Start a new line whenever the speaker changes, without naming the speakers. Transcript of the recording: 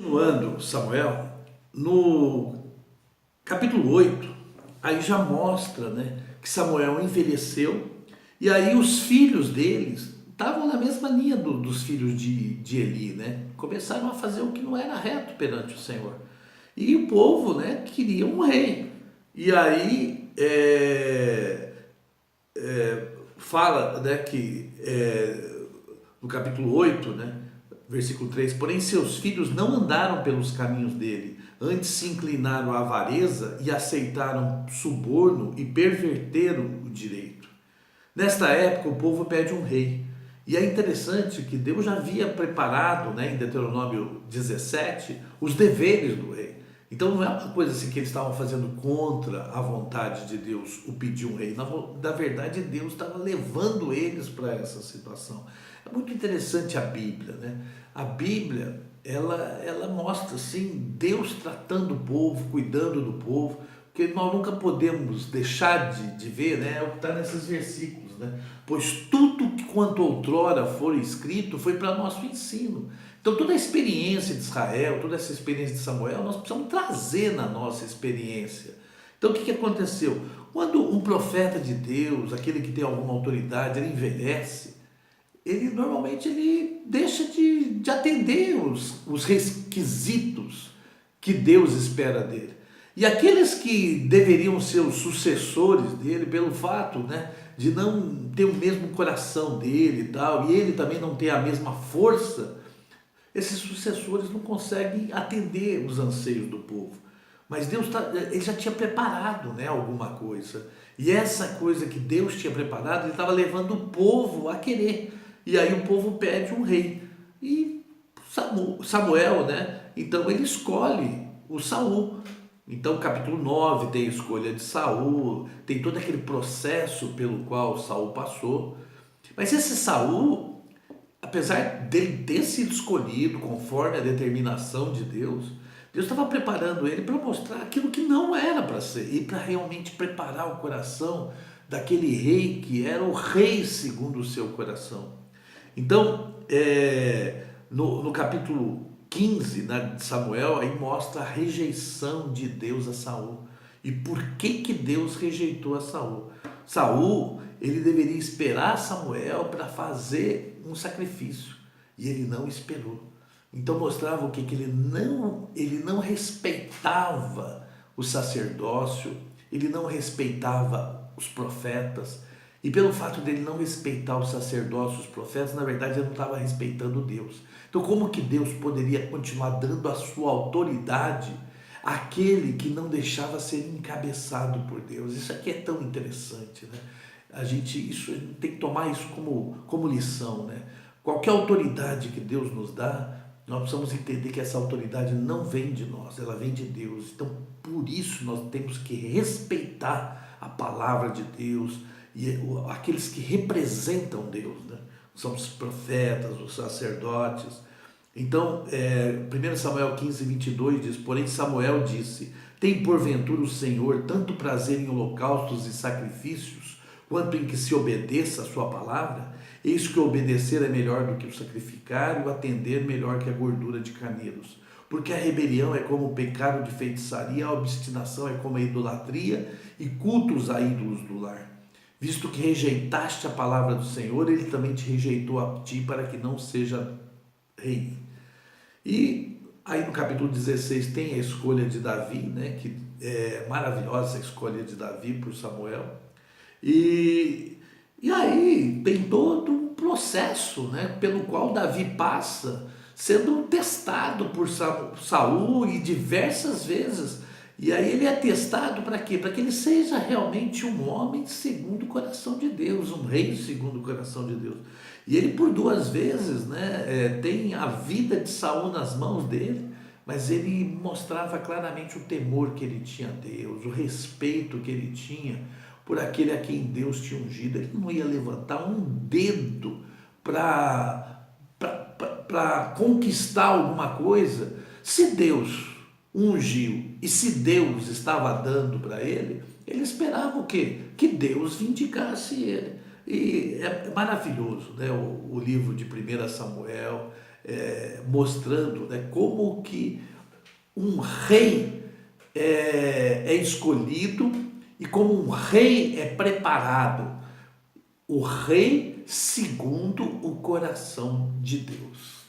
Continuando, Samuel, no capítulo 8, aí já mostra, né, que Samuel envelheceu e aí os filhos deles estavam na mesma linha dos filhos de Eli, né? Começaram a fazer o que não era reto perante o Senhor. E o povo, né, queria um rei. E aí fala, né, que no capítulo 8, né, versículo 3, porém seus filhos não andaram pelos caminhos dele, antes se inclinaram à avareza e aceitaram suborno e perverteram o direito. Nesta época o povo pede um rei. E é interessante que Deus já havia preparado, né, em Deuteronômio 17, os deveres do rei. Então não é uma coisa assim que eles estavam fazendo contra a vontade de Deus, o pedir um rei. Na verdade, Deus estava levando eles para essa situação. É muito interessante a Bíblia, né? A Bíblia, ela mostra assim, Deus tratando o povo, cuidando do povo, porque nós nunca podemos deixar de ver, né, é o que está nesses versículos, né? Pois tudo que quanto outrora for escrito foi para nosso ensino. Então toda a experiência de Israel, toda essa experiência de Samuel, nós precisamos trazer na nossa experiência. Então o que aconteceu? Quando um profeta de Deus, aquele que tem alguma autoridade, ele envelhece, ele normalmente ele deixa de atender os requisitos que Deus espera dele. E aqueles que deveriam ser os sucessores dele, pelo fato, né, de não ter o mesmo coração dele e tal, e ele também não ter a mesma força, esses sucessores não conseguem atender os anseios do povo. Mas ele já tinha preparado, né, alguma coisa. E essa coisa que Deus tinha preparado, ele estava levando o povo a querer. E aí o povo pede um rei. E Samuel, né? Então ele escolhe o Saul. Então, capítulo 9 tem a escolha de Saul, tem todo aquele processo pelo qual Saul passou. Mas esse Saul, apesar dele ter sido escolhido conforme a determinação de Deus, Deus estava preparando ele para mostrar aquilo que não era para ser e para realmente preparar o coração daquele rei que era o rei segundo o seu coração. Então, no capítulo 15, né, de Samuel, aí mostra a rejeição de Deus a Saul. E por que Deus rejeitou a Saul? Saul, ele deveria esperar Samuel para fazer um sacrifício. E ele não esperou. Então mostrava o que? Que ele não respeitava o sacerdócio, ele não respeitava os profetas. E pelo fato dele não respeitar o sacerdócio, os profetas, na verdade ele não estava respeitando Deus. Então como que Deus poderia continuar dando a sua autoridade àquele que não deixava ser encabeçado por Deus? Isso aqui é tão interessante, né? A gente tem que tomar isso como lição, né? Qualquer autoridade que Deus nos dá, nós precisamos entender que essa autoridade não vem de nós, ela vem de Deus. Então, por isso, nós temos que respeitar a palavra de Deus e aqueles que representam Deus, né? São os profetas, os sacerdotes. Então, 1 Samuel 15, 22 diz, porém Samuel disse, tem porventura o Senhor tanto prazer em holocaustos e sacrifícios, quanto em que se obedeça a sua palavra? Eis que o obedecer é melhor do que o sacrificar, e o atender melhor que a gordura de carneiros. Porque a rebelião é como o pecado de feitiçaria, a obstinação é como a idolatria, e cultos a ídolos do lar. Visto que rejeitaste a palavra do Senhor, ele também te rejeitou a ti, para que não seja rei. E aí no capítulo 16 tem a escolha de Davi, né, que é maravilhosa a escolha de Davi por Samuel. E aí tem todo um processo, né, pelo qual Davi passa, sendo testado por Saul e diversas vezes. E aí ele é testado para quê? Para que ele seja realmente um homem segundo o coração de Deus, um rei segundo o coração de Deus. E ele por duas vezes, né, tem a vida de Saul nas mãos dele, mas ele mostrava claramente o temor que ele tinha a Deus, o respeito que ele tinha por aquele a quem Deus tinha ungido. Ele não ia levantar um dedo para conquistar alguma coisa. Se Deus ungiu e se Deus estava dando para ele, ele esperava o quê? Que Deus vindicasse ele. E é maravilhoso, né? O livro de 1 Samuel, mostrando, né, como que um rei é escolhido e como um rei é preparado. O rei segundo o coração de Deus.